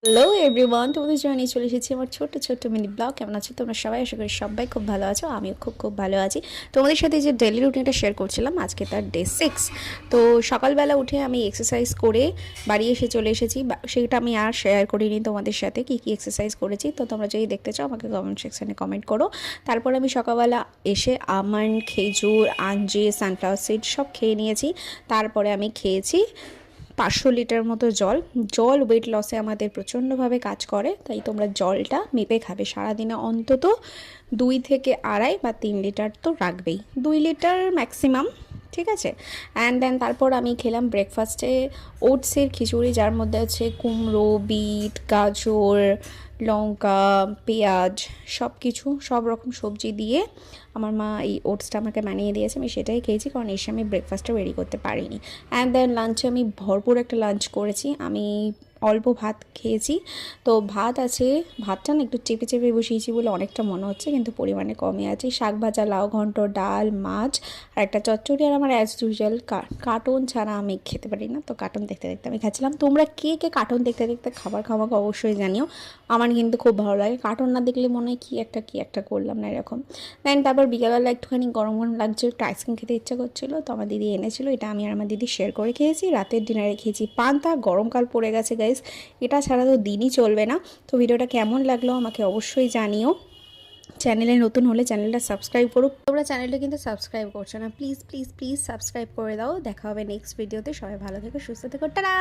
Hello everyone, তোমাদের জানিয়ে চলে এসেছি আমার ছোট্ট মিনি ব্লগ। কেমন আছো তোমরা সবাই? আশা করি সবাই খুব ভালো আছো, আমিও খুব ভালো আছি। তোমাদের সাথে যে ডেলি রুটিনটা শেয়ার করছিলাম, আজকে তার ডে 6। তো সকালবেলা উঠে আমি এক্সারসাইজ করে বাড়ি এসে চলে এসেছি, সেটা আমি আর শেয়ার করিনি তোমাদের সাথে কী এক্সারসাইজ করেছি। তো তোমরা যদি দেখতে চাও আমাকে কমেন্ট সেকশানে কমেন্ট করো। তারপর আমি সকালবেলা এসে আমন্ড, খেজুর, আঞ্জি, সানফ্লাওয়ার সিড সব খেয়ে নিয়েছি। তারপরে আমি খেয়েছি 500 লিটার মতো জল ওয়েট লসে আমাদের প্রচণ্ডভাবে কাজ করে, তাই তোমরা জলটা মেপে খাবে। সারাদিনে অন্তত 2 থেকে আড়াই বা 3 লিটার তো রাখবেই, 2 লিটার ম্যাক্সিমাম, ঠিক আছে। অ্যান্ড দেন তারপর আমি খেলাম ব্রেকফাস্টে ওটসের খিচুড়ি, যার মধ্যে আছে কুমড়ো, বিট, গাজর, লঙ্কা, পেঁয়াজ, সব রকম সবজি দিয়ে আমার মা এই ওটসটা আমাকে বানিয়ে দিয়েছে। আমি সেটাই খেয়েছি, কারণ এসে আমি ব্রেকফাস্টটা রেডি করতে পারিনি। অ্যান্ড দেন লাঞ্চে আমি ভরপুর একটা লাঞ্চ করেছি। আমি অল্প ভাত খেয়েছি। তো ভাত আছে, ভাতটা না একটু চেপে বসিয়েছি বলে অনেকটা মনে হচ্ছে, কিন্তু পরিমাণে কমই আছে। শাক ভাজা, লাউ ঘন্ট, ডাল, মাছ আর একটা চচ্চড়ি। আর আমার অ্যাজ ইউজুয়াল কার্টুন ছাড়া আমি খেতে পারি না, তো কার্টুন দেখতে আমি খাচ্ছিলাম। তোমরা কে কার্টুন দেখতে খাবার খাওয়াকে অবশ্যই জানিও। আমার কিন্তু খুব ভালো লাগে, কার্টুন না দেখলে মনে হয় কি একটা করলাম না এরকম। দেন তারপর বিকালবেলা একটুখানি গরম লাগছে, একটু আইসক্রিম খেতে ইচ্ছা করছিলো, তো আমার দিদি এনেছিল। এটা আমি আর আমার দিদি শেয়ার করে খেয়েছি। রাতের ডিনারে খেয়েছি পান্তা। গরমকাল পড়ে গেছে গাইস, এটা ছাড়া তো দিনই চলবে না। তো ভিডিওটা কেমন লাগলো আমাকে অবশ্যই জানিও। চ্যানেলে নতুন হলে চ্যানেলটা সাবস্ক্রাইব করো। তোমরা চ্যানেলটা কিন্তু সাবস্ক্রাইব করছো না, প্লিজ সাবস্ক্রাইব করে দাও। দেখা হবে নেক্সট ভিডিওতে। সবাই ভালো থেকো, সুস্থ থেকো, টাটা।